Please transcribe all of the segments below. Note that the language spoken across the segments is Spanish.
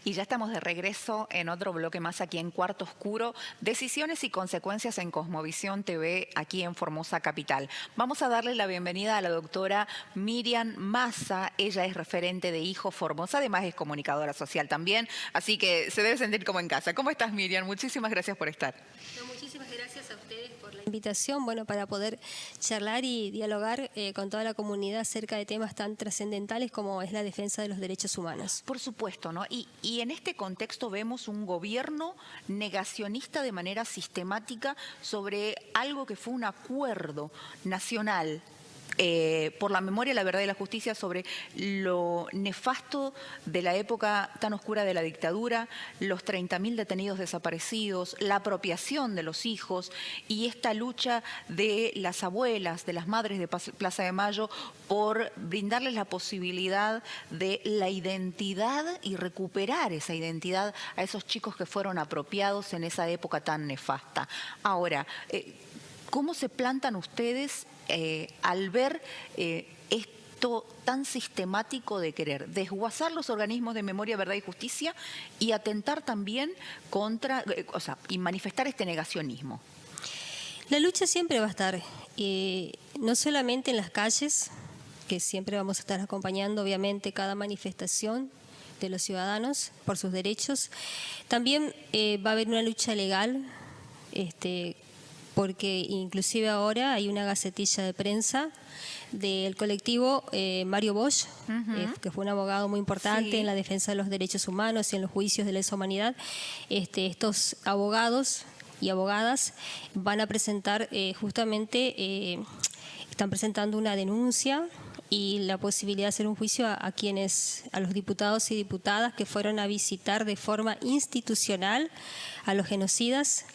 Y ya estamos de regreso en otro bloque más aquí en Cuarto Oscuro, decisiones y consecuencias en Cosmovisión TV aquí en Formosa Capital. Vamos a darle la bienvenida a la doctora Miriam Massa. Ella es referente de Hijo Formosa, además es comunicadora social también, así que se debe sentir como en casa. ¿Cómo estás, Miriam? Muchísimas gracias por estar. No, muchísimas gracias a ustedes por la invitación, bueno, para poder charlar y dialogar con toda la comunidad acerca de temas tan trascendentales como es la defensa de los derechos humanos. Por supuesto, ¿no? Y en este contexto vemos un gobierno negacionista de manera sistemática sobre algo que fue un acuerdo nacional por la memoria, la verdad y la justicia sobre lo nefasto de la época tan oscura de la dictadura, los 30.000 detenidos desaparecidos, la apropiación de los hijos y esta lucha de las abuelas, de las madres de Plaza de Mayo por brindarles la posibilidad de la identidad y recuperar esa identidad a esos chicos que fueron apropiados en esa época tan nefasta. Ahora, ¿cómo se plantan ustedes al ver esto tan sistemático de querer desguazar los organismos de memoria, verdad y justicia y atentar también contra, y manifestar este negacionismo? La lucha siempre va a estar, no solamente en las calles, que siempre vamos a estar acompañando obviamente cada manifestación de los ciudadanos por sus derechos, también va a haber una lucha legal, porque inclusive ahora hay una gacetilla de prensa del colectivo Mario Bosch, que fue un abogado muy importante en la defensa de los derechos humanos y en los juicios de lesa humanidad. Estos abogados y abogadas van a presentar justamente, están presentando una denuncia y la posibilidad de hacer un juicio a los diputados y diputadas que fueron a visitar de forma institucional a los genocidas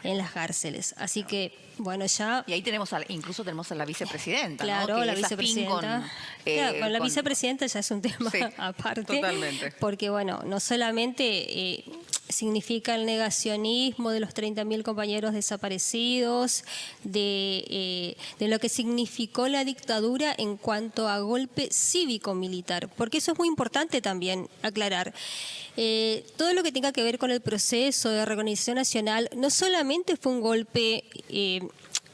en las cárceles. Así que, bueno, ya... Y ahí incluso tenemos a la vicepresidenta, claro, ¿no? La vicepresidenta. La vicepresidenta ya es un tema aparte. Totalmente. Porque, bueno, no solamente significa el negacionismo de los 30.000 compañeros desaparecidos, de lo que significó la dictadura en cuanto a golpe cívico-militar, porque eso es muy importante también aclarar. Todo lo que tenga que ver con el proceso de reorganización nacional no solamente fue un golpe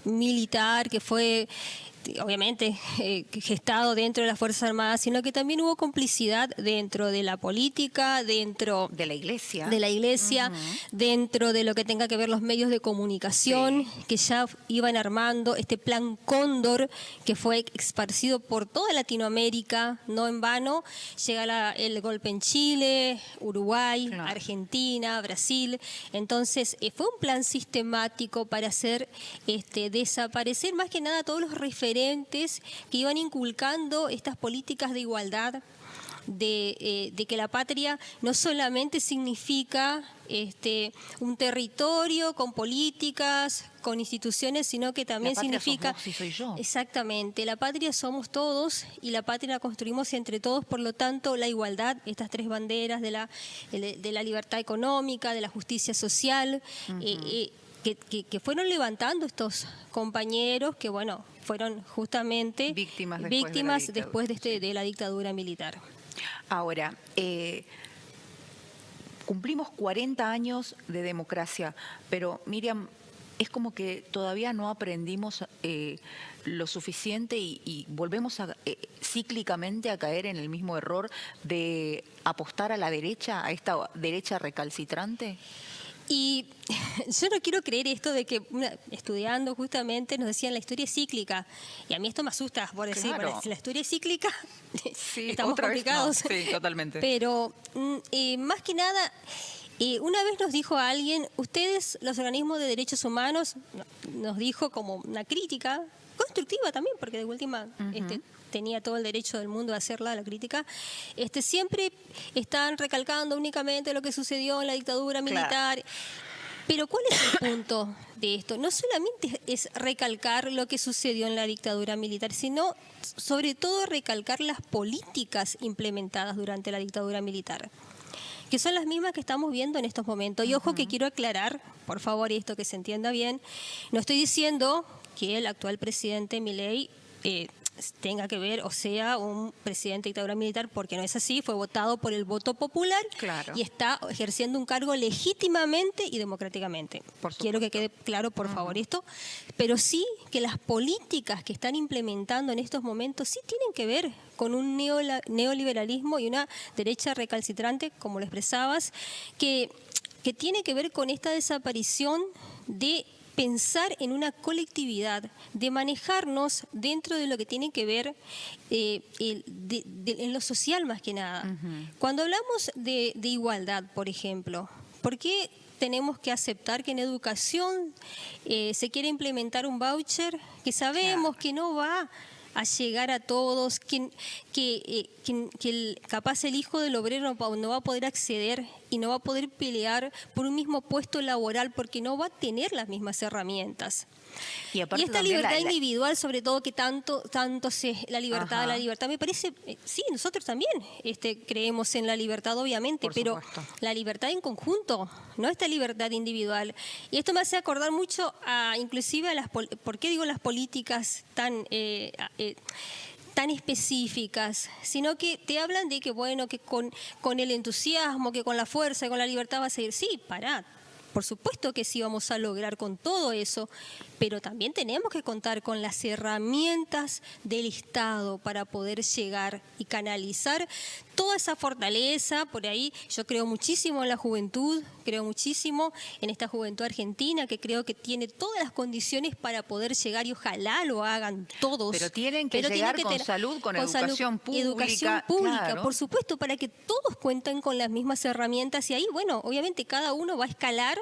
militar que fue obviamente gestado dentro de las Fuerzas Armadas, sino que también hubo complicidad dentro de la política, dentro de la iglesia, dentro de lo que tenga que ver los medios de comunicación, que ya iban armando este plan Cóndor, que fue esparcido por toda Latinoamérica, no en vano. Llega el golpe en Chile, Uruguay, Argentina, Brasil. Entonces fue un plan sistemático para hacer desaparecer más que nada todos los referentes que iban inculcando estas políticas de igualdad, de que la patria no solamente significa un territorio con políticas, con instituciones, sino que también significa... La patria sos vos y soy yo. Exactamente, la patria somos todos y la patria la construimos entre todos, por lo tanto la igualdad, estas tres banderas de la libertad económica, de la justicia social, que fueron levantando estos compañeros que, bueno, fueron justamente víctimas después de la dictadura militar. Ahora, cumplimos 40 años de democracia, pero Miriam, es como que todavía no aprendimos lo suficiente y volvemos cíclicamente a caer en el mismo error de apostar a la derecha, a esta derecha recalcitrante. Y yo no quiero creer esto de que estudiando justamente nos decían la historia es cíclica. Y a mí esto me asusta por decir, bueno, si la historia es cíclica, estamos complicados. No. Sí, totalmente. Pero más que nada, una vez nos dijo alguien, ustedes, los organismos de derechos humanos, nos dijo como una crítica constructiva también, porque de última... tenía todo el derecho del mundo a hacerla, la crítica, siempre están recalcando únicamente lo que sucedió en la dictadura militar. Pero ¿cuál es el punto de esto? No solamente es recalcar lo que sucedió en la dictadura militar, sino sobre todo recalcar las políticas implementadas durante la dictadura militar, que son las mismas que estamos viendo en estos momentos. Y ojo que quiero aclarar, por favor, y esto que se entienda bien, no estoy diciendo que el actual presidente Milei tenga que ver o sea un presidente de dictadura militar, porque no es así, fue votado por el voto popular y está ejerciendo un cargo legítimamente y democráticamente. Quiero que quede claro, por favor, esto, pero sí que las políticas que están implementando en estos momentos sí tienen que ver con un neoliberalismo y una derecha recalcitrante, como lo expresabas, que tiene que ver con esta desaparición de pensar en una colectividad, de manejarnos dentro de lo que tiene que ver en lo social más que nada. Cuando hablamos de igualdad, por ejemplo, ¿por qué tenemos que aceptar que en educación se quiere implementar un voucher que sabemos que no va a llegar a todos, capaz el hijo del obrero no va a poder acceder y no va a poder pelear por un mismo puesto laboral porque no va a tener las mismas herramientas? Y esta libertad individual, sobre todo, que tanto la libertad, me parece, sí, nosotros también creemos en la libertad, obviamente, pero la libertad en conjunto, no esta libertad individual. Y esto me hace acordar mucho inclusive a ¿por qué digo las políticas tan específicas? Sino que te hablan de que, bueno, que con el entusiasmo, que con la fuerza, con la libertad vas a ir. Sí, pará. Por supuesto que sí vamos a lograr con todo eso, pero también tenemos que contar con las herramientas del Estado para poder llegar y canalizar toda esa fortaleza. Por ahí yo creo muchísimo en la juventud, creo muchísimo en esta juventud argentina, que creo que tiene todas las condiciones para poder llegar y ojalá lo hagan todos. Pero tienen que llegar con salud, con educación pública. Educación pública, claro. Por supuesto, para que todos cuenten con las mismas herramientas y ahí, bueno, obviamente cada uno va a escalar,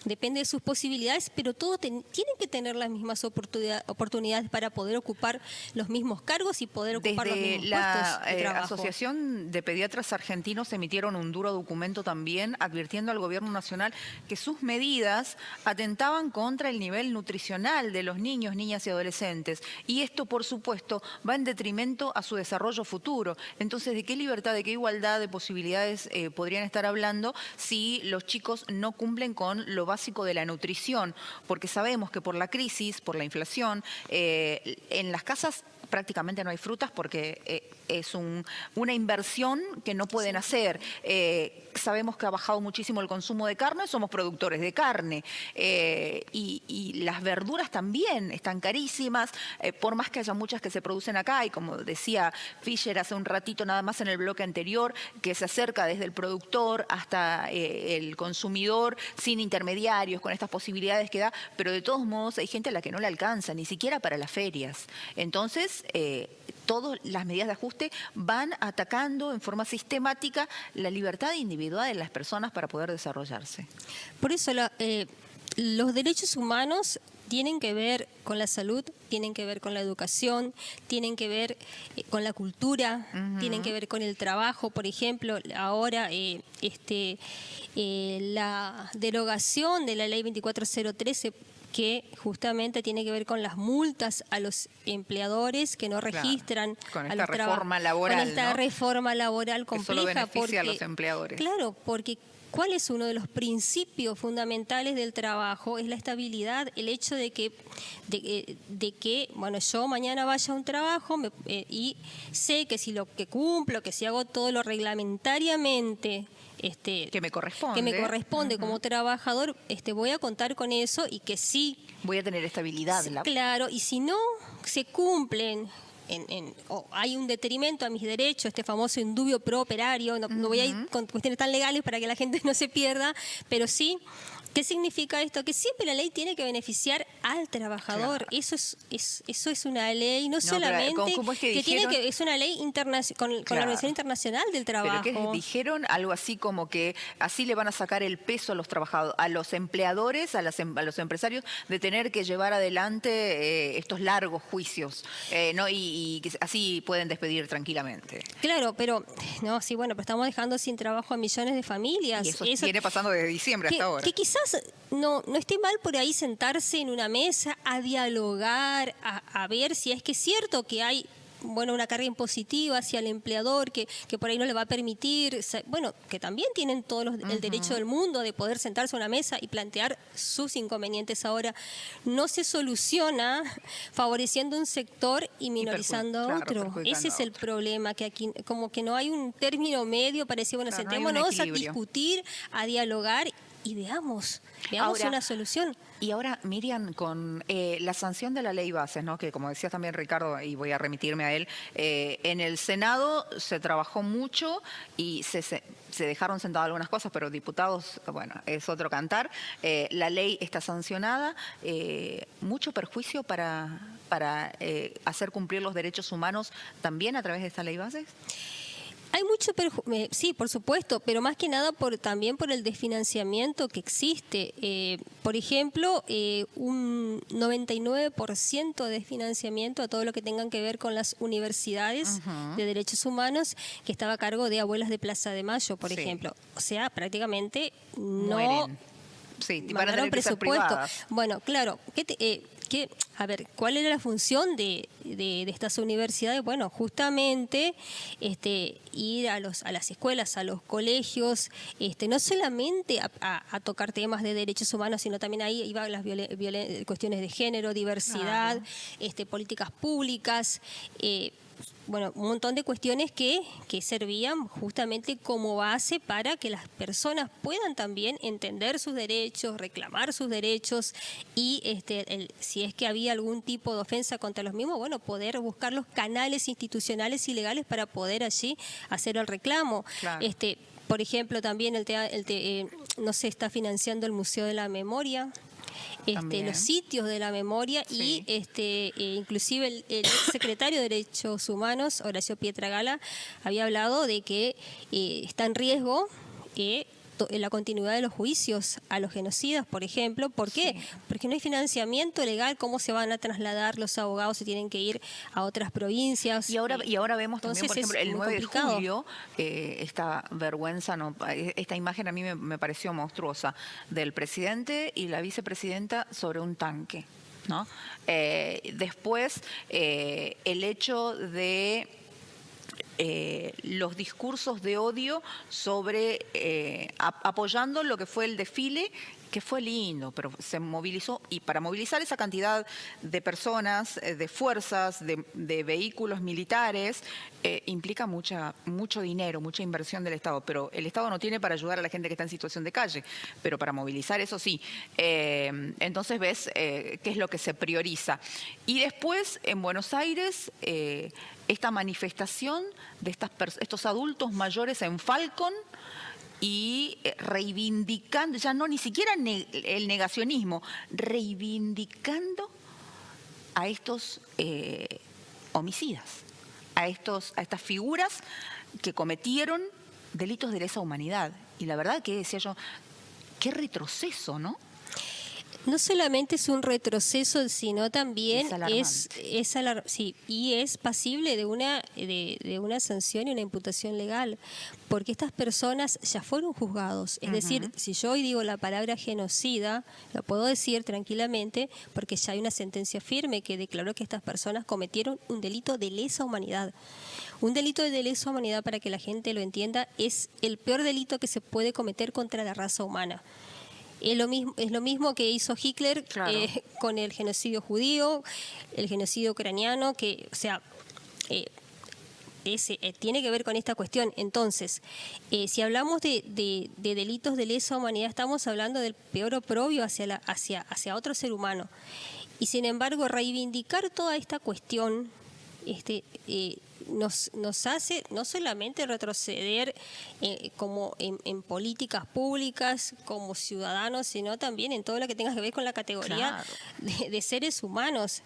depende de sus posibilidades, pero todos tienen que tener las mismas oportunidades para poder ocupar los mismos cargos y poder ocupar los mismos puestos de trabajo. La Asociación de Pediatras Argentinos emitieron un duro documento también advirtiendo al Gobierno Nacional que sus medidas atentaban contra el nivel nutricional de los niños, niñas y adolescentes. Y esto, por supuesto, va en detrimento a su desarrollo futuro. Entonces, ¿de qué libertad, de qué igualdad de posibilidades podrían estar hablando si los chicos no cumplen con lo básico de la nutrición? Porque sabemos que por la crisis, por la inflación, en las casas prácticamente no hay frutas porque es una inversión que no pueden hacer. Sabemos que ha bajado muchísimo el consumo de carne, somos productores de carne. Y las verduras también están carísimas, por más que haya muchas que se producen acá. Y como decía Fischer hace un ratito nada más en el bloque anterior, que se acerca desde el productor hasta el consumidor sin intermediarios, con estas posibilidades que da. Pero de todos modos hay gente a la que no le alcanza, ni siquiera para las ferias. Entonces, todas las medidas de ajuste van atacando en forma sistemática la libertad individual de las personas para poder desarrollarse. Por eso los derechos humanos tienen que ver con la salud, tienen que ver con la educación, tienen que ver con la cultura, tienen que ver con el trabajo. Por ejemplo, ahora la derogación de la ley 24013, que justamente tiene que ver con las multas a los empleadores que no registran con esta reforma laboral, con esta reforma laboral compleja, que solo beneficia a los empleadores. Claro, porque ¿cuál es uno de los principios fundamentales del trabajo? Es la estabilidad, el hecho de que bueno, yo mañana vaya a un trabajo y sé que si lo que cumplo, que si hago todo lo reglamentariamente que me corresponde como trabajador, voy a contar con eso y que sí voy a tener estabilidad. Claro, y si no se cumplen o hay un detrimento a mis derechos, este famoso indubio pro operario, no voy a ir con cuestiones tan legales para que la gente no se pierda, pero sí. ¿Qué significa esto? Que siempre la ley tiene que beneficiar al trabajador. Claro. Eso es una ley, no solamente ¿cómo es que dijeron? Es una ley con la Organización Internacional del Trabajo. Pero que dijeron algo así como que así le van a sacar el peso a los trabajadores, a los empleadores, a los empresarios, de tener que llevar adelante estos largos juicios, ¿no? Y que así pueden despedir tranquilamente. Claro, pero pero estamos dejando sin trabajo a millones de familias. Y eso viene pasando desde diciembre hasta ahora. Que quizás no esté mal por ahí sentarse en una mesa a dialogar, a ver si es que es cierto que hay bueno, una carga impositiva hacia el empleador que por ahí no le va a permitir, bueno, que también tienen todos el derecho del mundo de poder sentarse a una mesa y plantear sus inconvenientes. Ahora, no se soluciona favoreciendo un sector y minorizando a otro. Ese es el problema, que aquí como que no hay un término medio para decir, bueno, sentémonos a discutir, a dialogar y veamos ahora una solución. Y ahora, Miriam, con la sanción de la ley bases, ¿no? Que como decía también Ricardo, y voy a remitirme a él, en el Senado se trabajó mucho y se dejaron sentadas algunas cosas, pero diputados, bueno, es otro cantar. La ley está sancionada, mucho perjuicio para hacer cumplir los derechos humanos también a través de esta ley bases. Hay mucho sí, por supuesto, pero más que nada también por el desfinanciamiento que existe. Por ejemplo, un 99% de desfinanciamiento a todo lo que tengan que ver con las universidades de derechos humanos, que estaba a cargo de Abuelas de Plaza de Mayo, por ejemplo. O sea, prácticamente no mandaron presupuesto. Bueno, claro, a ver, ¿cuál era la función de estas universidades? Bueno, justamente ir a las escuelas, a los colegios, no solamente a tocar temas de derechos humanos, sino también ahí iban las cuestiones de género, diversidad, políticas públicas, bueno, un montón de cuestiones que servían justamente como base para que las personas puedan también entender sus derechos, reclamar sus derechos y si es que había algún tipo de ofensa contra los mismos, bueno, poder buscar los canales institucionales y legales para poder allí hacer el reclamo. Claro. Por ejemplo, también no se está financiando el Museo de la Memoria. Los sitios de la memoria y inclusive el secretario de Derechos Humanos, Horacio Pietragala, había hablado de que está en riesgo la continuidad de los juicios a los genocidas, por ejemplo. ¿Por qué? Porque no hay financiamiento legal. ¿Cómo se van a trasladar los abogados? Se tienen que ir a otras provincias. Y ahora vemos también, por ejemplo, el 9 de julio, esta vergüenza, esta imagen a mí me pareció monstruosa, del presidente y la vicepresidenta sobre un tanque, ¿no? Después, el hecho de los discursos de odio sobre apoyando lo que fue el desfile, que fue lindo, pero se movilizó, y para movilizar esa cantidad de personas, de fuerzas, de vehículos militares, implica mucho dinero, mucha inversión del Estado, pero el Estado no tiene para ayudar a la gente que está en situación de calle, pero para movilizar eso sí. Entonces ves qué es lo que se prioriza. Y después, en Buenos Aires, esta manifestación de estos adultos mayores en Falcon, y reivindicando, ya no ni siquiera el negacionismo, reivindicando a estos homicidas, a estas figuras que cometieron delitos de lesa humanidad. Y la verdad que decía yo, qué retroceso, ¿no? No solamente es un retroceso, sino también es pasible de una sanción y una imputación legal, porque estas personas ya fueron juzgados. Es decir, si yo hoy digo la palabra genocida, lo puedo decir tranquilamente porque ya hay una sentencia firme que declaró que estas personas cometieron un delito de lesa humanidad. Un delito de lesa humanidad, para que la gente lo entienda, es el peor delito que se puede cometer contra la raza humana. Es lo mismo que hizo Hitler, claro, con el genocidio judío, el genocidio ucraniano, que, o sea, tiene que ver con esta cuestión. Entonces, si hablamos de delitos de lesa humanidad, estamos hablando del peor oprobio hacia otro ser humano. Y sin embargo, reivindicar toda esta cuestión nos hace no solamente retroceder como en políticas públicas, como ciudadanos, sino también en todo lo que tenga que ver con la categoría, claro, de seres humanos.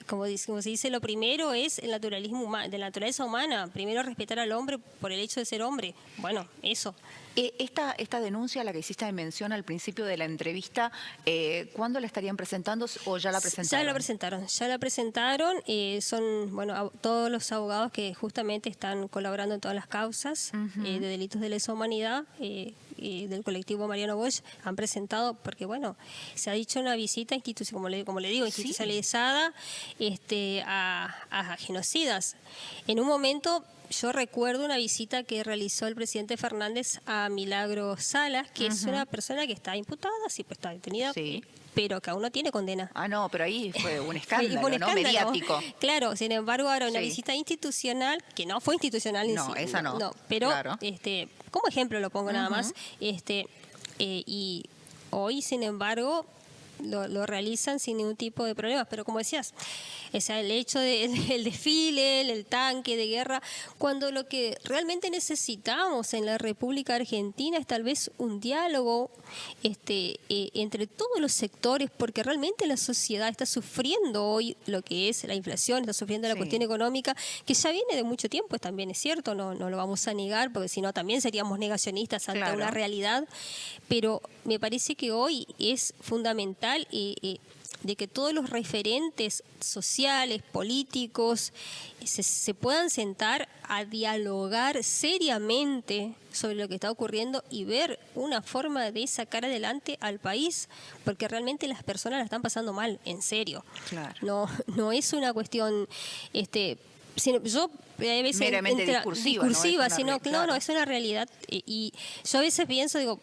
Como se dice, lo primero es el naturalismo de la naturaleza humana. Primero, respetar al hombre por el hecho de ser hombre. Bueno, eso. Esta denuncia, la que hiciste de mención al principio de la entrevista, ¿cuándo la estarían presentando o ya la presentaron? Ya la presentaron. Son todos los abogados que justamente están colaborando en todas las causas de delitos de lesa humanidad. del colectivo Mariano Bosch han presentado, porque bueno, se ha dicho una visita como le digo, institucionalizada a genocidas. En un momento yo recuerdo una visita que realizó el presidente Fernández a Milagro Salas, que es una persona que está imputada, sí, pues está detenida, pero que aún no tiene condena. Ah, no, pero ahí fue un escándalo, ¿no? Mediático. Claro, sin embargo, ahora una visita institucional, que no fue institucional. No, esa no. No, pero claro. Como ejemplo lo pongo nada más, y hoy, sin embargo, lo realizan sin ningún tipo de problemas, pero como decías, o sea, el hecho del desfile, el tanque de guerra, cuando lo que realmente necesitamos en la República Argentina es tal vez un diálogo entre todos los sectores, porque realmente la sociedad está sufriendo hoy lo que es la inflación, está sufriendo la cuestión económica, que ya viene de mucho tiempo, también es cierto, no lo vamos a negar, porque si no también seríamos negacionistas ante una realidad, pero me parece que hoy es fundamental de que todos los referentes sociales, políticos, se puedan sentar a dialogar seriamente sobre lo que está ocurriendo y ver una forma de sacar adelante al país, porque realmente las personas la están pasando mal, en serio. Claro. No es una cuestión... yo a veces meramente discursiva, no, es una realidad. Y yo a veces pienso, digo,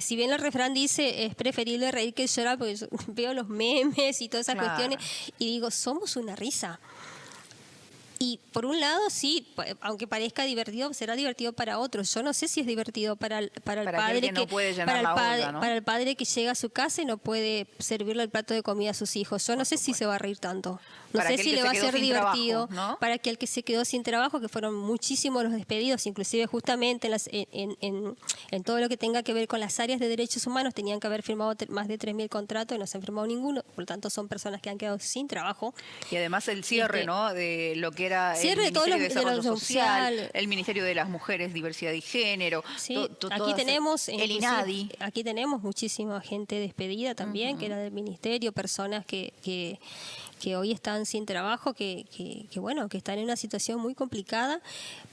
si bien el refrán dice es preferible reír que llorar, porque yo veo los memes y todas esas cuestiones y digo, somos una risa. Y por un lado, sí, aunque parezca divertido, será divertido para otros. Yo no sé si es divertido para el padre que no puede llenar la olla, ¿no? Para el padre que llega a su casa y no puede servirle el plato de comida a sus hijos. Yo no sé si se va a reír tanto. No sé si le va a ser divertido para aquel que se quedó sin trabajo, que fueron muchísimos los despedidos, inclusive justamente en todo lo que tenga que ver con las áreas de derechos humanos, tenían que haber firmado más de 3.000 contratos y no se han firmado ninguno, por lo tanto son personas que han quedado sin trabajo. Y además el cierre, ¿no?, de lo que era el Ministerio de Desarrollo Social, el Ministerio de las Mujeres, Diversidad y Género, aquí tenemos el INADI. Aquí tenemos muchísima gente despedida también, que era del Ministerio, personas que hoy están sin trabajo, que están en una situación muy complicada.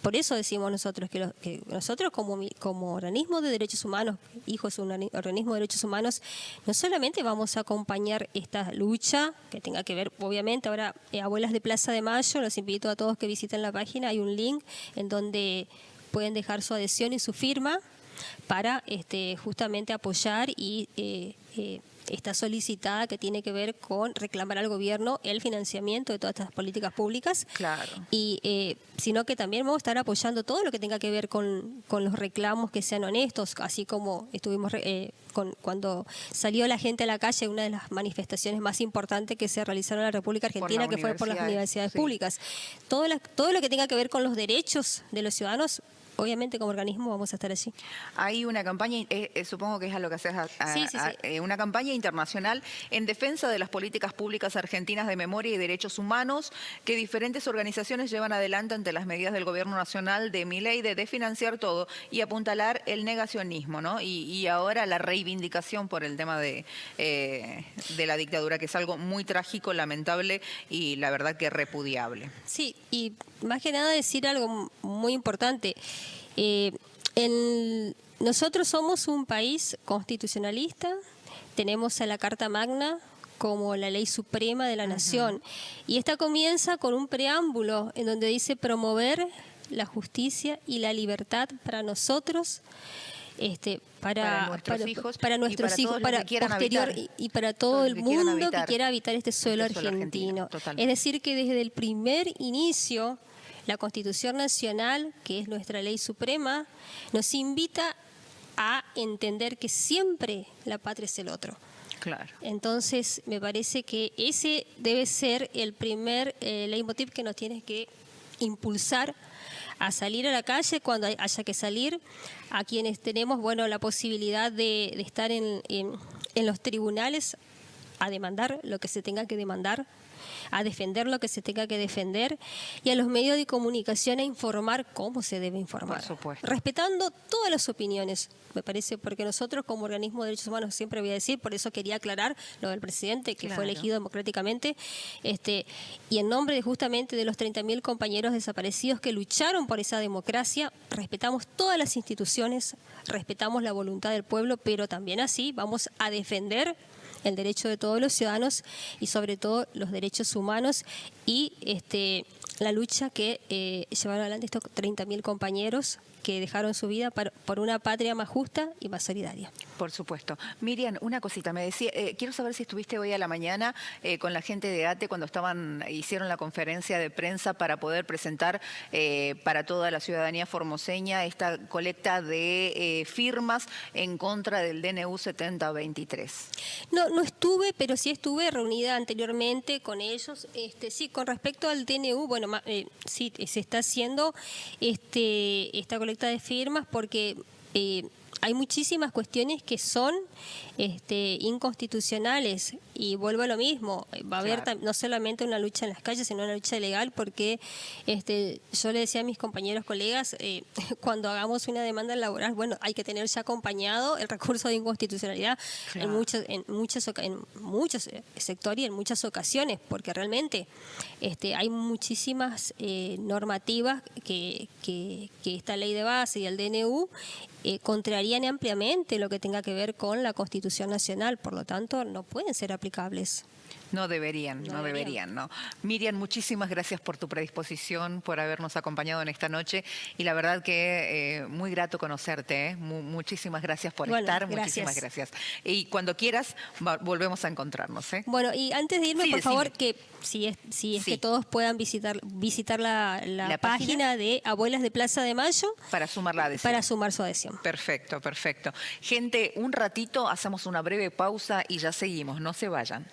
Por eso decimos nosotros que nosotros como organismo de derechos humanos, HIJO es un organismo de derechos humanos, no solamente vamos a acompañar esta lucha, que tenga que ver, obviamente, ahora Abuelas de Plaza de Mayo, los invito a todos que visiten la página, hay un link en donde pueden dejar su adhesión y su firma para justamente apoyar y está solicitada, que tiene que ver con reclamar al gobierno el financiamiento de todas estas políticas públicas. Claro. Y sino que también vamos a estar apoyando todo lo que tenga que ver con los reclamos que sean honestos, así como estuvimos cuando salió la gente a la calle, una de las manifestaciones más importantes que se realizaron en la República Argentina, que fue por las universidades públicas. Todo lo que tenga que ver con los derechos de los ciudadanos, obviamente como organismo vamos a estar allí. Hay una campaña, supongo que es a lo que haces, una campaña internacional en defensa de las políticas públicas argentinas de memoria y derechos humanos que diferentes organizaciones llevan adelante ante las medidas del gobierno nacional de Milei de desfinanciar todo y apuntalar el negacionismo, ¿no? Y ahora la reivindicación por el tema de la dictadura, que es algo muy trágico, lamentable y la verdad que repudiable. Sí, y más que nada decir algo muy importante. Nosotros somos un país constitucionalista, tenemos a la Carta Magna como la ley suprema de la nación, y esta comienza con un preámbulo en donde dice promover la justicia y la libertad para nosotros, para nuestros hijos, para posterior y para todo el mundo que quiera habitar este suelo argentino. Es decir, que desde el primer inicio la Constitución Nacional, que es nuestra ley suprema, nos invita a entender que siempre la patria es el otro. Claro. Entonces, me parece que ese debe ser el primer leitmotiv que nos tiene que impulsar a salir a la calle cuando haya que salir, a quienes tenemos la posibilidad de estar en los tribunales, a demandar lo que se tenga que demandar, a defender lo que se tenga que defender y a los medios de comunicación a informar cómo se debe informar. Por supuesto. Respetando todas las opiniones, me parece, porque nosotros como organismo de derechos humanos, siempre voy a decir, por eso quería aclarar lo del presidente, que fue elegido democráticamente, y en nombre justamente de los 30.000 compañeros desaparecidos que lucharon por esa democracia, respetamos todas las instituciones, respetamos la voluntad del pueblo, pero también así vamos a defender el derecho de todos los ciudadanos y sobre todo los derechos humanos y la lucha que llevaron adelante estos 30.000 compañeros que dejaron su vida por una patria más justa y más solidaria. Por supuesto. Miriam, una cosita, me decía, quiero saber si estuviste hoy a la mañana con la gente de ATE cuando hicieron la conferencia de prensa para poder presentar para toda la ciudadanía formoseña esta colecta de firmas en contra del DNU 7023. No estuve, pero sí estuve reunida anteriormente con ellos. Sí, con respecto al DNU, bueno, sí, se está haciendo esta colecta de firmas porque hay muchísimas cuestiones que son inconstitucionales y vuelvo a lo mismo, va a haber no solamente una lucha en las calles, sino una lucha legal porque yo le decía a mis compañeros, colegas, cuando hagamos una demanda laboral, bueno, hay que tener ya acompañado el recurso de inconstitucionalidad en muchos sectores y en muchas ocasiones, porque realmente hay muchísimas normativas que esta ley de base y el DNU contrarían ampliamente lo que tenga que ver con la Constitución Nacional, por lo tanto no pueden ser aplicables. No deberían, ¿no? Miriam, muchísimas gracias por tu predisposición, por habernos acompañado en esta noche y la verdad que muy grato conocerte, ¿eh? Muchísimas gracias por estar, muchísimas gracias. Y cuando quieras volvemos a encontrarnos, ¿eh? Bueno, y antes de irme, por favor, que si es que todos puedan visitar la página de Abuelas de Plaza de Mayo para sumar la adhesión. Para sumar su adhesión. Perfecto, perfecto. Gente, un ratito, hacemos una breve pausa y ya seguimos, no se vayan.